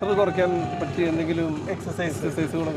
കുറയ്ക്കാൻ പറ്റിയ എന്തെങ്കിലും എക്സസൈസുകളും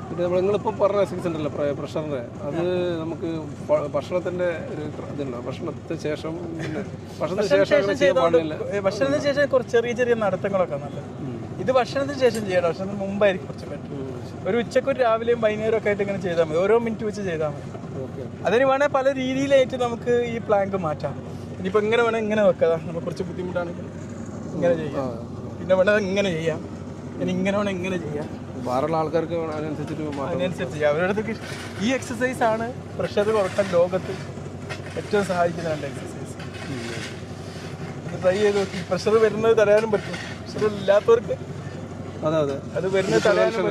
പിന്നെ നിങ്ങളിപ്പോൾ പറഞ്ഞ എക്സസൈസ് ഉണ്ടല്ലോ പ്രഷറിൻ്റെ, അത് നമുക്ക് ഭക്ഷണത്തിൻ്റെ ഒരു ഇതുണ്ടോ? ഭക്ഷണത്തിന് ശേഷം ഭക്ഷണത്തിന് ശേഷം കുറച്ച് ചെറിയ ചെറിയ നടത്തങ്ങളൊക്കെ നല്ലത്. ഇത് ഭക്ഷണത്തിന് ശേഷം ചെയ്യണം, ഭക്ഷണത്തിന് മുമ്പായിരിക്കും കുറച്ച് ബെറ്റർ. ഒരു ഉച്ചക്ക് ഒരു രാവിലെയും വൈകുന്നേരം ഒക്കെ ആയിട്ട് ഇങ്ങനെ ചെയ്താൽ മതി, ഓരോ മിനിറ്റ് വെച്ച് ചെയ്താൽ മതി. അതിന് വേണേൽ പല രീതിയിലായിട്ട് നമുക്ക് ഈ പ്ലാങ്ക് മാറ്റാം. ഇനിയിപ്പോൾ ഇങ്ങനെ വേണേൽ ഇങ്ങനെ വെക്കാം, നമുക്ക് കുറച്ച് ബുദ്ധിമുട്ടാണെങ്കിൽ ഇങ്ങനെ ചെയ്യാം. പിന്നെ വേണേൽ ഇങ്ങനെ ചെയ്യാം, ഇനി ഇങ്ങനെ വേണേൽ ഇങ്ങനെ ചെയ്യാം. വേറെയുള്ള ആൾക്കാർക്ക് അതിനനുസരിച്ച് ചെയ്യാം. അവരുടെ അടുത്തേക്ക് ഈ എക്സസൈസ് ആണ് പ്രഷർ കുറക്കാൻ ലോകത്ത് ഏറ്റവും സഹായിക്കുന്ന രണ്ട് എക്സസൈസ്. ട്രൈ ചെയ്ത് നോക്കി. പ്രഷർ വരുന്നത് തടയാനും പറ്റും. പ്രഷർ ഇല്ലാത്തവർക്ക് അത് വരുന്നത് തടയാനും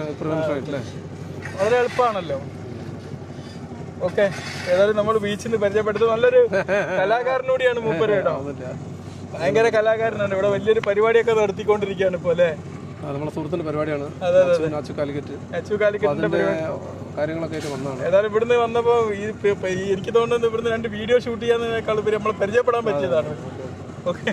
വളരെ എളുപ്പമാണല്ലോ. ഓക്കെ, ഏതായാലും നമ്മൾ ബീച്ചിൽ നിന്ന് പരിചയപ്പെട്ടത് നല്ലൊരു കലാകാരനൂടിയാണ് മൂപ്പര് കേട്ടോ. ഭയങ്കര കലാകാരനാണ്. ഇവിടെ വലിയൊരു പരിപാടിയൊക്കെ നടത്തിക്കൊണ്ടിരിക്കുകയാണ് ഇപ്പോൾ അല്ലേ? നമ്മുടെ സുഹൃത്തിന്റെ പരിപാടിയാണ്. കാര്യങ്ങളൊക്കെ ആയിട്ട് വന്നതാണ്. ഏതായാലും ഇവിടുന്ന് വന്നപ്പോ എനിക്ക് തോന്നുന്നത് ഇവിടുന്ന് 2 വീഡിയോ ഷൂട്ട് ചെയ്യാന്നതിനേക്കാൾ ഉപരി നമ്മളെ പരിചയപ്പെടാൻ പറ്റിയതാണ്. ഓക്കെ.